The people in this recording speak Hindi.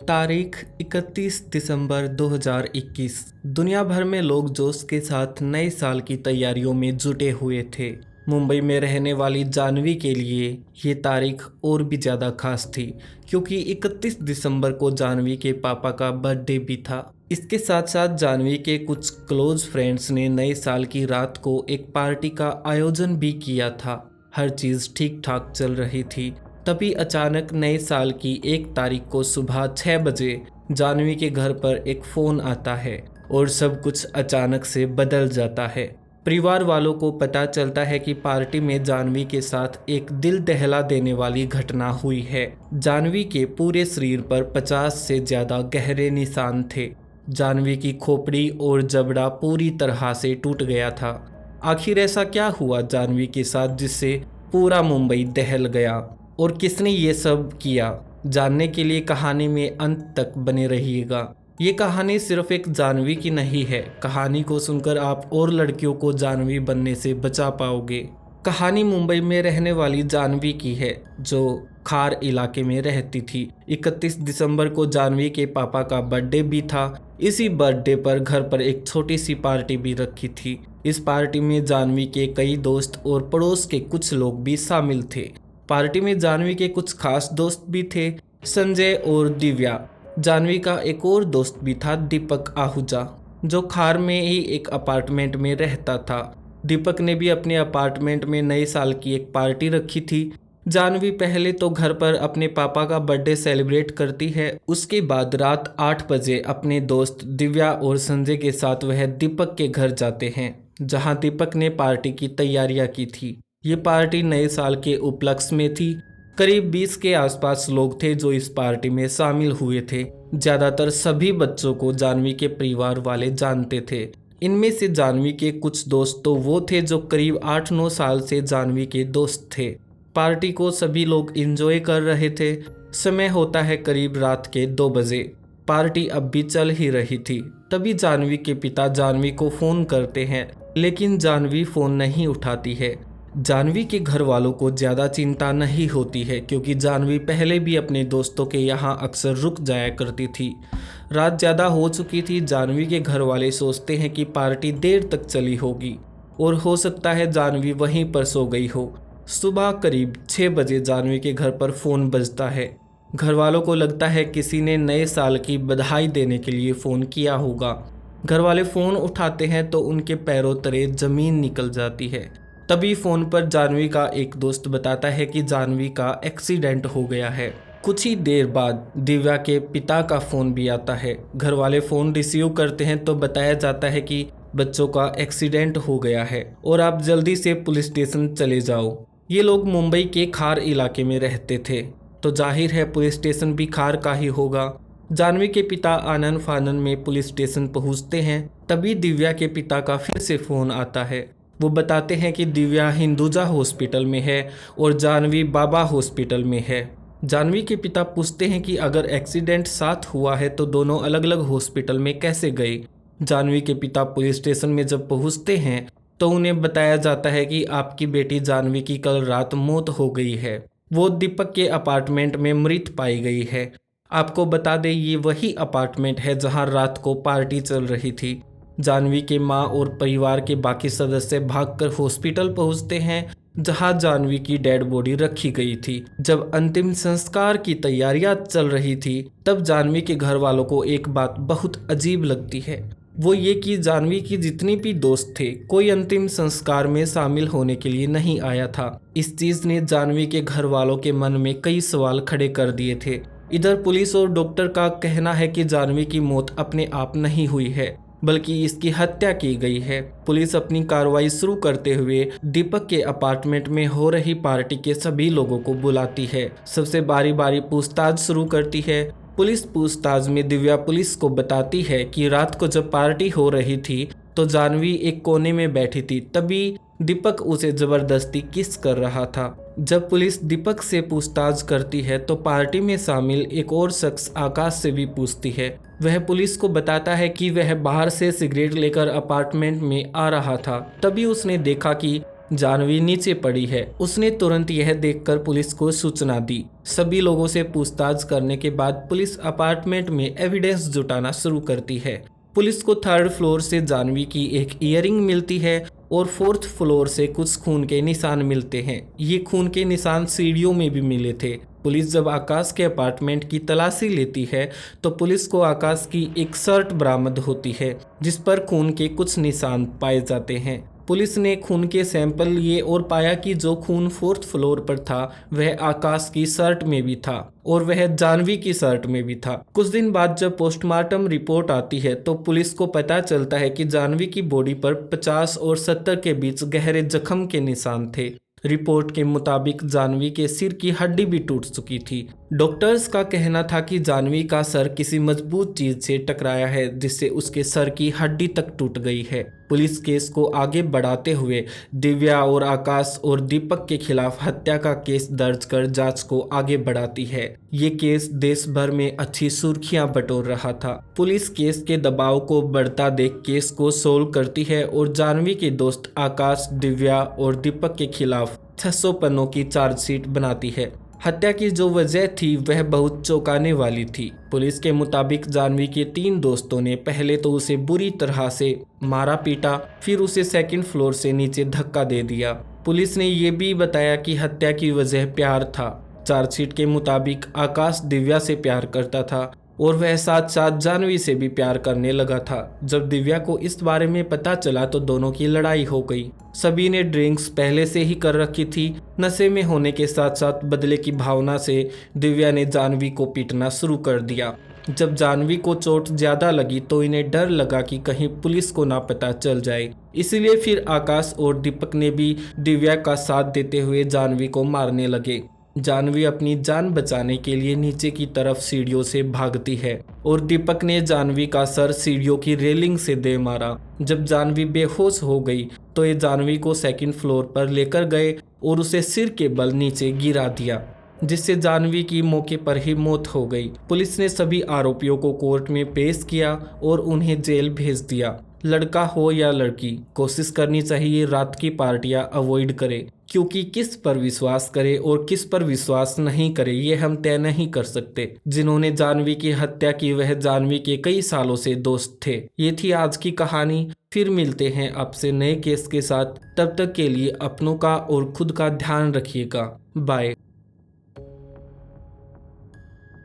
तारीख 31 दिसंबर 2021। दुनिया भर में लोग जोश के साथ नए साल की तैयारियों में जुटे हुए थे। मुंबई में रहने वाली जानवी के लिए ये तारीख और भी ज़्यादा खास थी, क्योंकि 31 दिसंबर को जानवी के पापा का बर्थडे भी था। इसके साथ साथ जानवी के कुछ क्लोज फ्रेंड्स ने नए साल की रात को एक पार्टी का आयोजन भी किया था। हर चीज़ ठीक ठाक चल रही थी, तभी अचानक नए साल की 1 तारीख को सुबह 6 बजे जानवी के घर पर एक फ़ोन आता है और सब कुछ अचानक से बदल जाता है। परिवार वालों को पता चलता है कि पार्टी में जानवी के साथ एक दिल दहला देने वाली घटना हुई है। जानवी के पूरे शरीर पर 50 से ज़्यादा गहरे निशान थे। जानवी की खोपड़ी और जबड़ा पूरी तरह से टूट गया था। आखिर ऐसा क्या हुआ जानवी के साथ जिससे पूरा मुंबई दहल गया, और किसने ये सब किया? जानने के लिए कहानी में अंत तक बने रहिएगा। ये कहानी सिर्फ एक जानवी की नहीं है। कहानी को सुनकर आप और लड़कियों को जानवी बनने से बचा पाओगे। कहानी मुंबई में रहने वाली जानवी की है, जो खार इलाके में रहती थी। 31 दिसंबर को जानवी के पापा का बर्थडे भी था। इसी बर्थडे पर घर पर एक छोटी सी पार्टी भी रखी थी। इस पार्टी में जानवी के कई दोस्त और पड़ोस के कुछ लोग भी शामिल थे। पार्टी में जानवी के कुछ खास दोस्त भी थे, संजय और दिव्या। जानवी का एक और दोस्त भी था, दीपक आहूजा, जो खार में ही एक अपार्टमेंट में रहता था। दीपक ने भी अपने अपार्टमेंट में नए साल की एक पार्टी रखी थी। जानवी पहले तो घर पर अपने पापा का बर्थडे सेलिब्रेट करती है। उसके बाद रात 8 बजे अपने दोस्त दिव्या और संजय के साथ वह दीपक के घर जाते हैं, जहां दीपक ने पार्टी की तैयारियां की थी। ये पार्टी नए साल के उपलक्ष्य में थी। करीब 20 के आसपास लोग थे जो इस पार्टी में शामिल हुए थे। ज़्यादातर सभी बच्चों को जानवी के परिवार वाले जानते थे। इनमें से जानवी के कुछ दोस्त तो वो थे जो करीब 8-9 साल से जानवी के दोस्त थे। पार्टी को सभी लोग एंजॉय कर रहे थे। समय होता है करीब रात के 2 बजे। पार्टी अब भी चल ही रही थी। तभी जानवी के पिता जानवी को फ़ोन करते हैं, लेकिन जानवी फ़ोन नहीं उठाती है। जानवी के घर वालों को ज़्यादा चिंता नहीं होती है, क्योंकि जानवी पहले भी अपने दोस्तों के यहाँ अक्सर रुक जाया करती थी। रात ज़्यादा हो चुकी थी। जानवी के घर वाले सोचते हैं कि पार्टी देर तक चली होगी और हो सकता है जानवी वहीं पर सो गई हो। सुबह करीब 6 बजे जानवी के घर पर फ़ोन बजता है। घर वालों को लगता है किसी ने नए साल की बधाई देने के लिए फ़ोन किया होगा। घर वाले फ़ोन उठाते हैं तो उनके पैरों तले ज़मीन निकल जाती है। तभी फ़ोन पर जानवी का एक दोस्त बताता है कि जानवी का एक्सीडेंट हो गया है। कुछ ही देर बाद दिव्या के पिता का फ़ोन भी आता है। घर वाले फ़ोन रिसीव करते हैं तो बताया जाता है कि बच्चों का एक्सीडेंट हो गया है और आप जल्दी से पुलिस स्टेशन चले जाओ। ये लोग मुंबई के खार इलाके में रहते थे, तो जाहिर है पुलिस स्टेशन भी खार का ही होगा। जानवी के पिता आनन फानन में पुलिस स्टेशन पहुँचते हैं। तभी दिव्या के पिता का फिर से फ़ोन आता है। वो बताते हैं कि दिव्या हिंदुजा हॉस्पिटल में है और जानवी बाबा हॉस्पिटल में है। जानवी के पिता पूछते हैं कि अगर एक्सीडेंट साथ हुआ है तो दोनों अलग अलग हॉस्पिटल में कैसे गए। जानवी के पिता पुलिस स्टेशन में जब पहुंचते हैं तो उन्हें बताया जाता है कि आपकी बेटी जानवी की कल रात मौत हो गई है। वो दीपक के अपार्टमेंट में मृत पाई गई है। आपको बता दें, ये वही अपार्टमेंट है जहां रात को पार्टी चल रही थी। जानवी के माँ और परिवार के बाकी सदस्य भागकर हॉस्पिटल पहुंचते हैं, जहां जानवी की डेड बॉडी रखी गई थी। जब अंतिम संस्कार की तैयारियां चल रही थी, तब जानवी के घर वालों को एक बात बहुत अजीब लगती है। वो ये कि जानवी की जितनी भी दोस्त थे, कोई अंतिम संस्कार में शामिल होने के लिए नहीं आया था। इस चीज़ ने जानवी के घर वालों के मन में कई सवाल खड़े कर दिए थे। इधर पुलिस और डॉक्टर का कहना है कि जानवी की मौत अपने आप नहीं हुई है, बल्कि इसकी हत्या की गई है। पुलिस अपनी कार्रवाई शुरू करते हुए दीपक के अपार्टमेंट में हो रही पार्टी के सभी लोगों को बुलाती है। सबसे बारी बारी पूछताछ शुरू करती है। पुलिस पूछताछ में दिव्या पुलिस को बताती है कि रात को जब पार्टी हो रही थी तो जानवी एक कोने में बैठी थी, तभी दीपक उसे जबरदस्ती किस कर रहा था। जब पुलिस दीपक से पूछताछ करती है तो पार्टी में शामिल एक और शख्स आकाश से भी पूछती है। वह पुलिस को बताता है कि वह बाहर से सिगरेट लेकर अपार्टमेंट में आ रहा था। तभी उसने देखा कि जानवी नीचे पड़ी है। उसने तुरंत यह देखकर पुलिस को सूचना दी। सभी लोगों से पूछताछ करने के बाद पुलिस अपार्टमेंट में एविडेंस जुटाना शुरू करती है। पुलिस को 3rd फ्लोर से जानवी की एक ईयरिंग मिलती है और 4th फ्लोर से कुछ खून के निशान मिलते हैं। ये खून के निशान सीढ़ियों में भी मिले थे। पुलिस जब आकाश के अपार्टमेंट की तलाशी लेती है तो पुलिस को आकाश की एक शर्ट बरामद होती है जिस पर खून के कुछ निशान पाए जाते हैं। पुलिस ने खून के सैंपल लिए और पाया कि जो खून 4th फ्लोर पर था वह आकाश की शर्ट में भी था और वह जानवी की शर्ट में भी था। कुछ दिन बाद जब पोस्टमार्टम रिपोर्ट आती है तो पुलिस को पता चलता है कि जानवी की बॉडी पर 50 और 70 के बीच गहरे जख्म के निशान थे। रिपोर्ट के मुताबिक जानवी के सिर की हड्डी भी टूट चुकी थी। डॉक्टर्स का कहना था कि जानवी का सर किसी मजबूत चीज से टकराया है जिससे उसके सर की हड्डी तक टूट गई है। पुलिस केस को आगे बढ़ाते हुए दिव्या और आकाश और दीपक के खिलाफ हत्या का केस दर्ज कर जांच को आगे बढ़ाती है। ये केस देश भर में अच्छी सुर्खियां बटोर रहा था। पुलिस केस के दबाव को बढ़ता देख केस को सोल्व करती है और जानवी के दोस्त आकाश, दिव्या और दीपक के खिलाफ 600 पन्नों की चार्जशीट बनाती है। हत्या की जो वजह थी वह बहुत चौंकाने वाली थी। पुलिस के मुताबिक जानवी के 3 दोस्तों ने पहले तो उसे बुरी तरह से मारा पीटा, फिर उसे 2nd फ्लोर से नीचे धक्का दे दिया। पुलिस ने ये भी बताया कि हत्या की वजह प्यार था। चार्जशीट के मुताबिक आकाश दिव्या से प्यार करता था और वह साथ साथ जानवी से भी प्यार करने लगा था। जब दिव्या को इस बारे में पता चला तो दोनों की लड़ाई हो गई। सभी ने ड्रिंक्स पहले से ही कर रखी थी। नशे में होने के साथ साथ बदले की भावना से दिव्या ने जानवी को पीटना शुरू कर दिया। जब जानवी को चोट ज्यादा लगी तो इन्हें डर लगा कि कहीं पुलिस को ना पता चल जाए, इसलिए फिर आकाश और दीपक ने भी दिव्या का साथ देते हुए जानवी को मारने लगे। जानवी अपनी जान बचाने के लिए नीचे की तरफ सीढ़ियों से भागती है और दीपक ने जानवी का सर सीढ़ियों की रेलिंग से दे मारा। जब जानवी बेहोश हो गई तो ये जानवी को 2nd फ्लोर पर लेकर गए और उसे सिर के बल नीचे गिरा दिया, जिससे जानवी की मौके पर ही मौत हो गई। पुलिस ने सभी आरोपियों को कोर्ट में पेश किया और उन्हें जेल भेज दिया। लड़का हो या लड़की, कोशिश करनी चाहिए रात की पार्टियां अवॉइड करें, क्योंकि किस पर विश्वास करे और किस पर विश्वास नहीं करे ये हम तय नहीं कर सकते। जिन्होंने जानवी की हत्या की वह जानवी के कई सालों से दोस्त थे। ये थी आज की कहानी। फिर मिलते हैं आपसे नए केस के साथ। तब तक के लिए अपनों का और खुद का ध्यान रखिएगा। बाय।